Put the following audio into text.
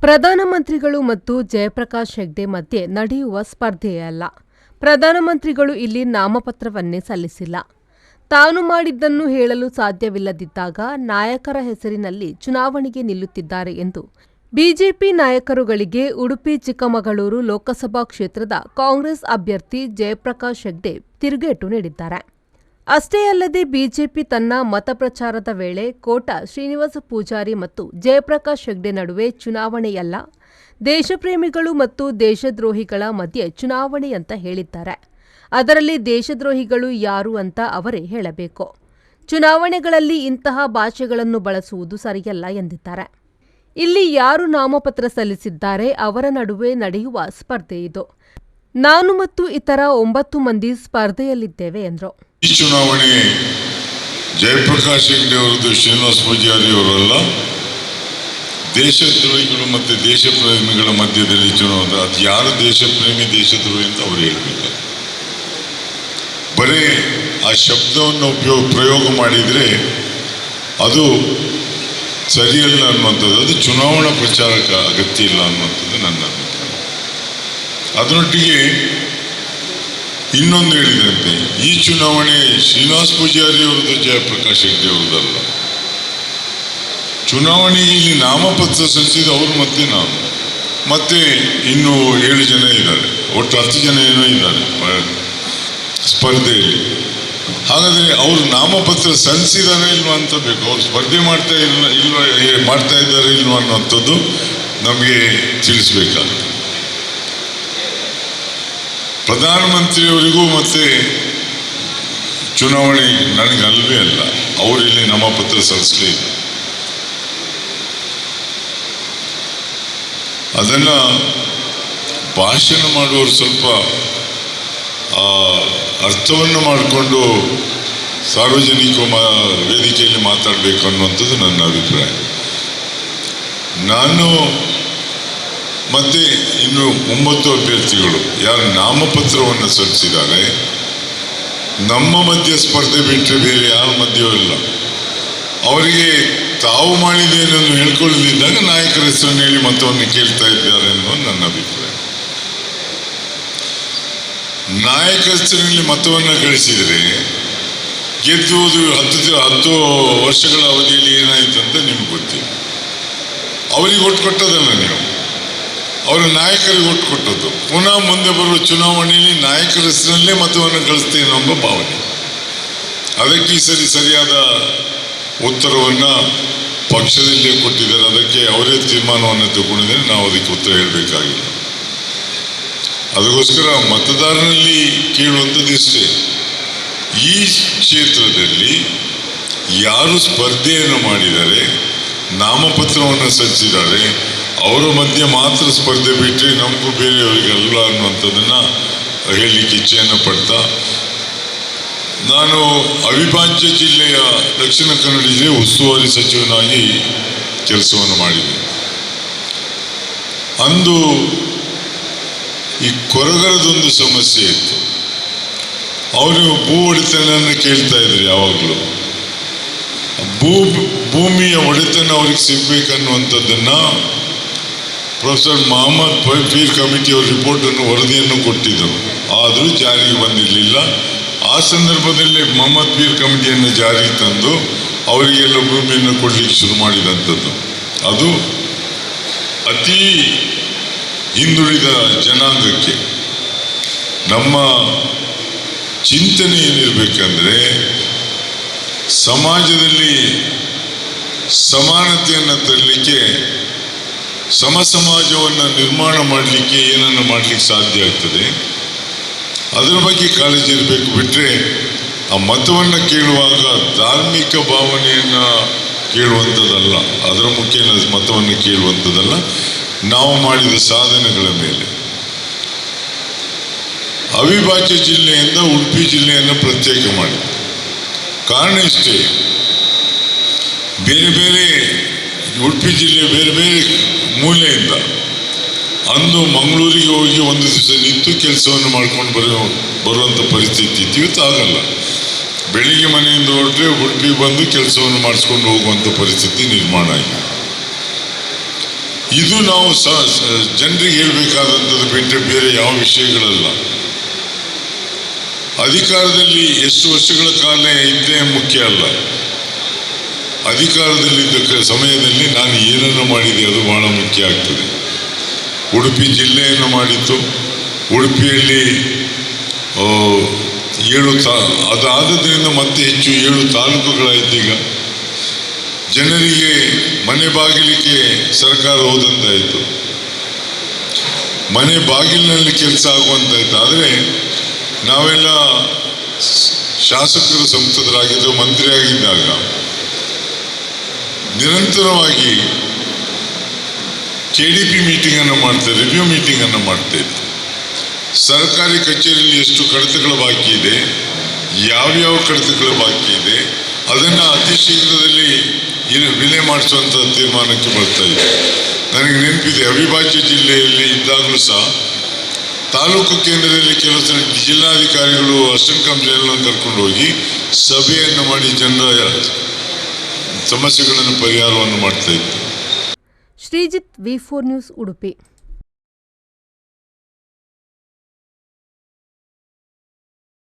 ಪ್ರಧಾನಮಂತ್ರಿಗಳು ಮತ್ತು ಜಯಪ್ರಕಾಶ್ ಹೆಗ್ಡೆ ಮಧ್ಯೆ ನಡೆಯುವ ಸ್ಪರ್ಧೆಯಲ್ಲ. ಪ್ರಧಾನಮಂತ್ರಿಗಳು ಇಲ್ಲಿ ನಾಮಪತ್ರವನ್ನೇ ಸಲ್ಲಿಸಿಲ್ಲ. ತಾನು ಮಾಡಿದ್ದನ್ನು ಹೇಳಲು ಸಾಧ್ಯವಿಲ್ಲದಿದ್ದಾಗ ನಾಯಕರ ಹೆಸರಿನಲ್ಲಿ ಚುನಾವಣೆಗೆ ನಿಲ್ಲುತ್ತಿದ್ದಾರೆ ಎಂದು ಬಿಜೆಪಿ ನಾಯಕರುಗಳಿಗೆ ಉಡುಪಿ ಚಿಕ್ಕಮಗಳೂರು ಲೋಕಸಭಾ ಕ್ಷೇತ್ರದ ಕಾಂಗ್ರೆಸ್ ಅಭ್ಯರ್ಥಿ ಜಯಪ್ರಕಾಶ್ ಹೆಗ್ಡೆ ತಿರುಗೇಟು ನೀಡಿದ್ದಾರೆ. ಅಷ್ಟೇ ಅಲ್ಲದೆ ಬಿಜೆಪಿ ತನ್ನ ಮತಪ್ರಚಾರದ ವೇಳೆ ಕೋಟ ಶ್ರೀನಿವಾಸ ಪೂಜಾರಿ ಮತ್ತು ಜಯಪ್ರಕಾಶ್ ಹೆಗ್ಡೆ ನಡುವೆ ಚುನಾವಣೆಯಲ್ಲ, ದೇಶಪ್ರೇಮಿಗಳು ಮತ್ತು ದೇಶದ್ರೋಹಿಗಳ ಮಧ್ಯೆ ಚುನಾವಣೆ ಅಂತ ಹೇಳಿದ್ದಾರೆ. ಅದರಲ್ಲಿ ದೇಶದ್ರೋಹಿಗಳು ಯಾರು ಅಂತ ಅವರೇ ಹೇಳಬೇಕು. ಚುನಾವಣೆಗಳಲ್ಲಿ ಇಂತಹ ಭಾಷೆಗಳನ್ನು ಬಳಸುವುದು ಸರಿಯಲ್ಲ ಎಂದಿದ್ದಾರೆ. ಇಲ್ಲಿ ಯಾರು ನಾಮಪತ್ರ ಸಲ್ಲಿಸಿದ್ದಾರೆ ಅವರ ನಡುವೆ ನಡೆಯುವ ಸ್ಪರ್ಧೆ ಇದು. ನಾನು ಮತ್ತು ಇತರ 9 ಮಂದಿ ಸ್ಪರ್ಧೆಯಲ್ಲಿದ್ದೇವೆ ಎಂದರು. ಈ ಚುನಾವಣೆ ಜಯಪ್ರಕಾಶ್ ಹೆಗ್ಡೆ ಅವರದ್ದು, ಶ್ರೀನಿವಾಸ ಪೂಜಾರಿ ಅವರಲ್ಲ, ದೇಶದ್ರೋಹಿಗಳು ಮತ್ತು ದೇಶಪ್ರೇಮಿಗಳ ಮಧ್ಯದಲ್ಲಿ ಚುನಾವಣೆ. ಅದು ಯಾರು ದೇಶಪ್ರೇಮಿ ದೇಶದ್ರೋಹಿ ಅಂತ ಅವರು ಹೇಳಬೇಕು. ಬರೀ ಆ ಶಬ್ದವನ್ನು ಪ್ರಯೋಗ ಮಾಡಿದರೆ ಅದು ಸರಿಯಲ್ಲ ಅನ್ನುವಂಥದ್ದು. ಅದು ಚುನಾವಣಾ ಪ್ರಚಾರಕ್ಕೆ ಅಗತ್ಯ ಇಲ್ಲ ಅನ್ನುವಂಥದ್ದು ನನ್ನ ಅಭಿಪ್ರಾಯ. ಅದರೊಟ್ಟಿಗೆ ಇನ್ನೊಂದು ಹೇಳಿದಂತೆ, ಈ ಚುನಾವಣೆ ಶ್ರೀನಿವಾಸ ಪೂಜಾರಿ ಅವರದ್ದು, ಜಯಪ್ರಕಾಶ್ ಹೆಗ್ಡೆ ಅವರದಲ್ಲ. ಚುನಾವಣೆಗೆ ಇಲ್ಲಿ ನಾಮಪತ್ರ ಸಲ್ಲಿಸಿದ ಅವರು ಮತ್ತೆ ನಾನು ಮತ್ತೆ ಇನ್ನೂ 7 ಜನ ಇದ್ದಾರೆ, ಒಟ್ಟು 10 ಜನ ಏನೋ ಇದ್ದಾರೆ ಸ್ಪರ್ಧೆಯಲ್ಲಿ. ಹಾಗಾದರೆ ಅವರು ನಾಮಪತ್ರ ಸಲ್ಲಿಸಿದಾರೆ ಇಲ್ವಾ ಅಂತ ಬೇಕು. ಅವರು ಸ್ಪರ್ಧೆ ಮಾಡ್ತಾ ಇದ್ದಾರೆ ಇಲ್ವಾ ಅನ್ನುವಂಥದ್ದು ನಮಗೆ ತಿಳಿಸ್ಬೇಕಾಗುತ್ತೆ. ಪ್ರಧಾನಮಂತ್ರಿಯವರಿಗೂ ಮತ್ತೆ ಚುನಾವಣೆ ನನಗೆ ಅಲ್ವೇ ಅಲ್ಲ, ಅವರಿಲ್ಲಿ ನಾಮಪತ್ರ ಸಲ್ಲಿಸಲೇ ಇಲ್ಲ. ಅದನ್ನು ಭಾಷಣ ಮಾಡುವವರು ಸ್ವಲ್ಪ ಅರ್ಥವನ್ನು ಮಾಡಿಕೊಂಡು ಸಾರ್ವಜನಿಕ ವೇದಿಕೆಯಲ್ಲಿ ಮಾತಾಡಬೇಕು ಅನ್ನುವಂಥದ್ದು ನನ್ನ ಅಭಿಪ್ರಾಯ. ನಾನು ಮತ್ತೆ ಇನ್ನು 9 ಅಭ್ಯರ್ಥಿಗಳು ಯಾರು ನಾಮಪತ್ರವನ್ನು ಸಲ್ಲಿಸಿದ್ದಾರೆ, ನಮ್ಮ ಮಧ್ಯೆ ಸ್ಪರ್ಧೆ ಬಿಟ್ಟರೆ ಬೇರೆ ಯಾರ ಮಧ್ಯೆಯೂ ಇಲ್ಲ. ಅವರಿಗೆ ತಾವು ಮಾಡಿದ್ದೇನನ್ನು ಹೇಳ್ಕೊಳ್ಳದಿದ್ದಾಗ ನಾಯಕರ ಹೆಸರನ್ನು ಹೇಳಿ ಮತವನ್ನು ಕೇಳ್ತಾ ಇದ್ದಾರೆ ಅನ್ನೋದು ನನ್ನ ಅಭಿಪ್ರಾಯ. ನಾಯಕರ ಹೆಸರಿನಲ್ಲಿ ಮತವನ್ನು ಗಳಿಸಿದರೆ ಗೆದ್ದುವುದು 10 ವರ್ಷಗಳ ಅವಧಿಯಲ್ಲಿ ಏನಾಯಿತು ಅಂತ ನಿಮ್ಗೆ ಗೊತ್ತಿಲ್ಲ. ಅವರಿಗೆ ಒಟ್ಟು ಕೊಟ್ಟದಲ್ಲ ನೀವು, ಅವರ ನಾಯಕರಿಗೆ ಒಟ್ಟು ಕೊಟ್ಟದ್ದು. ಪುನಃ ಮುಂದೆ ಬರುವ ಚುನಾವಣೆಯಲ್ಲಿ ನಾಯಕರ ಹೆಸರಲ್ಲೇ ಮತವನ್ನು ಗಳಿಸ್ತೇನೆ ಎಂಬ ಭಾವನೆ. ಅದಕ್ಕೆ ಈ ಸರಿಯಾದ ಉತ್ತರವನ್ನು ಪಕ್ಷದಲ್ಲೇ ಕೊಟ್ಟಿದ್ದಾರೆ. ಅದಕ್ಕೆ ಅವರೇ ತೀರ್ಮಾನವನ್ನು ತಗೊಂಡಿದ್ದಾರೆ, ನಾವು ಅದಕ್ಕೆ ಉತ್ತರ ಹೇಳಬೇಕಾಗಿಲ್ಲ. ಅದಕ್ಕೋಸ್ಕರ ಮತದಾರರಲ್ಲಿ ಕೇಳುವಂಥದ್ದು ಇಷ್ಟೇ, ಈ ಕ್ಷೇತ್ರದಲ್ಲಿ ಯಾರು ಸ್ಪರ್ಧೆಯನ್ನು ಮಾಡಿದ್ದಾರೆ, ನಾಮಪತ್ರವನ್ನು ಸಲ್ಲಿಸಿದ್ದಾರೆ, ಅವರ ಮಧ್ಯೆ ಮಾತ್ರ ಸ್ಪರ್ಧೆ ಬಿಟ್ಟರೆ ನಮಗೂ ಬೇರೆಯವರಿಗಲ್ಲ ಅನ್ನುವಂಥದ್ದನ್ನು ಹೇಳಲಿಕ್ಕೆ ಇಚ್ಛೆಯನ್ನು ಪಡ್ತಾ, ನಾನು ಅವಿಭಾಜ್ಯ ಜಿಲ್ಲೆಯ ದಕ್ಷಿಣ ಕನ್ನಡ ಜಿಲ್ಲೆ ಉಸ್ತುವಾರಿ ಸಚಿವನಾಗಿ ಕೆಲಸವನ್ನು ಮಾಡಿದ್ದೆ. ಅಂದು ಈ ಕೊರಗರದೊಂದು ಸಮಸ್ಯೆ ಇತ್ತು. ಅವರು ಭೂ ಒಡೆತನವನ್ನು ಕೇಳ್ತಾ ಇದ್ರು ಯಾವಾಗಲೂ. ಭೂಮಿಯ ಒಡೆತನ ಅವ್ರಿಗೆ ಸಿಗ್ಬೇಕನ್ನುವಂಥದ್ದನ್ನು ಪ್ರೊಫೆಸರ್ ಮೊಹಮ್ಮದ್ ಪೀರ್ ಕಮಿಟಿಯವ್ರ ರಿಪೋರ್ಟನ್ನು ವರದಿಯನ್ನು ಕೊಟ್ಟಿದ್ದರು. ಆದರೂ ಜಾರಿಗೆ ಬಂದಿರಲಿಲ್ಲ. ಆ ಸಂದರ್ಭದಲ್ಲಿ ಮೊಹಮ್ಮದ್ ಪೀರ್ ಕಮಿಟಿಯನ್ನು ಜಾರಿಗೆ ತಂದು ಅವರಿಗೆಲ್ಲ ಭೂಮಿಯನ್ನು ಕೊಡಲಿಕ್ಕೆ ಶುರು ಮಾಡಿದಂಥದ್ದು. ಅದು ಅತಿ ಹಿಂದುಳಿದ ಜನಾಂಗಕ್ಕೆ. ನಮ್ಮ ಚಿಂತನೆ ಏನಿರಬೇಕಂದ್ರೆ, ಸಮಾಜದಲ್ಲಿ ಸಮಾನತೆಯನ್ನು ತರಲಿಕ್ಕೆ, ಸಮಾಜವನ್ನು ನಿರ್ಮಾಣ ಮಾಡಲಿಕ್ಕೆ ಏನನ್ನು ಮಾಡಲಿಕ್ಕೆ ಸಾಧ್ಯ ಆಗ್ತದೆ, ಅದರ ಬಗ್ಗೆ ಕಾಳಜಿ ಇರಬೇಕು. ಬಿಟ್ಟರೆ ಆ ಮತವನ್ನು ಕೇಳುವಾಗ ಧಾರ್ಮಿಕ ಭಾವನೆಯನ್ನು ಕೇಳುವಂಥದ್ದಲ್ಲ, ಅದರ ಮುಖ್ಯ ಮತವನ್ನು ಕೇಳುವಂಥದ್ದಲ್ಲ, ನಾವು ಮಾಡಿದ ಸಾಧನೆಗಳ ಮೇಲೆ. ಅವಿಭಾಜ್ಯ ಜಿಲ್ಲೆಯಿಂದ ಉಡುಪಿ ಜಿಲ್ಲೆಯನ್ನು ಪ್ರತ್ಯೇಕ ಮಾಡಿದೆ. ಕಾರಣ ಇಷ್ಟೇ, ಬೇರೆ ಬೇರೆ ಉಡುಪಿ ಜಿಲ್ಲೆ ಬೇರೆ ಬೇರೆ ಮೂಲೆಯಿಂದ ಅಂದು ಮಂಗಳೂರಿಗೆ ಹೋಗಿ ಒಂದು ದಿವಸ ನಿಂತು ಕೆಲಸವನ್ನು ಮಾಡ್ಕೊಂಡು ಬರುವಂಥ ಪರಿಸ್ಥಿತಿ ಇತ್ತು. ಇವತ್ತು ಆಗಲ್ಲ. ಬೆಳಿಗ್ಗೆ ಮನೆಯಿಂದ ಹೊರಟ್ರೆ ಉಡುಪಿ ಬಂದು ಕೆಲಸವನ್ನು ಮಾಡಿಸ್ಕೊಂಡು ಹೋಗುವಂಥ ಪರಿಸ್ಥಿತಿ ನಿರ್ಮಾಣ ಆಗಿದೆ. ಇದು ನಾವು ಜನರಿಗೆ ಹೇಳಬೇಕಾದಂಥದ್ದು ಬಿಟ್ಟರೆ ಬೇರೆ ಯಾವ ವಿಷಯಗಳಲ್ಲ. ಅಧಿಕಾರದಲ್ಲಿ ಎಷ್ಟು ವರ್ಷಗಳ ಕಾಲ ಇದ್ದೇ ಮುಖ್ಯ ಅಲ್ಲ, ಅಧಿಕಾರದಲ್ಲಿದ್ದ ಸಮಯದಲ್ಲಿ ನಾನು ಏನನ್ನು ಮಾಡಿದೆ ಅದು ಬಹಳ ಮುಖ್ಯ ಆಗ್ತದೆ. ಉಡುಪಿ ಜಿಲ್ಲೆಯನ್ನು ಮಾಡಿತ್ತು. ಉಡುಪಿಯಲ್ಲಿ ಅದಾದದ್ರಿಂದ ಮತ್ತೆ ಹೆಚ್ಚು 7 ತಾಲೂಕುಗಳಾಯ್ತೀಗ. ಜನರಿಗೆ ಮನೆ ಬಾಗಿಲಿಗೆ ಸರ್ಕಾರ ಹೋದಂತಾಯಿತು, ಮನೆ ಬಾಗಿಲಿನಲ್ಲಿ ಕೆಲಸ ಆಗುವಂತಾಯಿತು. ಆದರೆ ನಾವೆಲ್ಲ ಶಾಸಕರು ಸಂಸದರಾಗಿದ್ದು ಮಂತ್ರಿ ಆಗಿದ್ದಾಗ ನಿರಂತರವಾಗಿ KDP ಮೀಟಿಂಗನ್ನು ಮಾಡ್ತಾ, ರಿವ್ಯೂ ಮೀಟಿಂಗನ್ನು ಮಾಡ್ತಾ ಇತ್ತು. ಸರ್ಕಾರಿ ಕಚೇರಿಯಲ್ಲಿ ಎಷ್ಟು ಕಡತಗಳು ಬಾಕಿ ಇದೆ, ಯಾವ್ಯಾವ ಕಡತಗಳು ಬಾಕಿ ಇದೆ, ಅದನ್ನು ಅತಿ ಶೀಘ್ರದಲ್ಲಿ ವಿಲೆ ಮಾಡಿಸುವಂಥ ತೀರ್ಮಾನಕ್ಕೆ ಬರ್ತಾ ಇದೆ. ನನಗೆ ನೆನಪಿದೆ, ಅವಿಭಾಜ್ಯ ಜಿಲ್ಲೆಯಲ್ಲಿ ಇದ್ದಾಗಲೂ ಸಹ ತಾಲೂಕು ಕೇಂದ್ರದಲ್ಲಿ ಕೆಲವು ಸಲ ಜಿಲ್ಲಾಧಿಕಾರಿಗಳು ಅಸಿಸ್ಟೆಂಟ್ ಕಮಿಷನರ್ಗಳನ್ನು ಕರ್ಕೊಂಡು ಹೋಗಿ ಸಭೆಯನ್ನು ಮಾಡಿ ಜನರ ಸಮಸ್ಯೆಗಳನ್ನು ಪರಿಹಾರವನ್ನು ಮಾಡ್ತಾ ಇತ್ತು. Sreejith, V4 news, Udupi.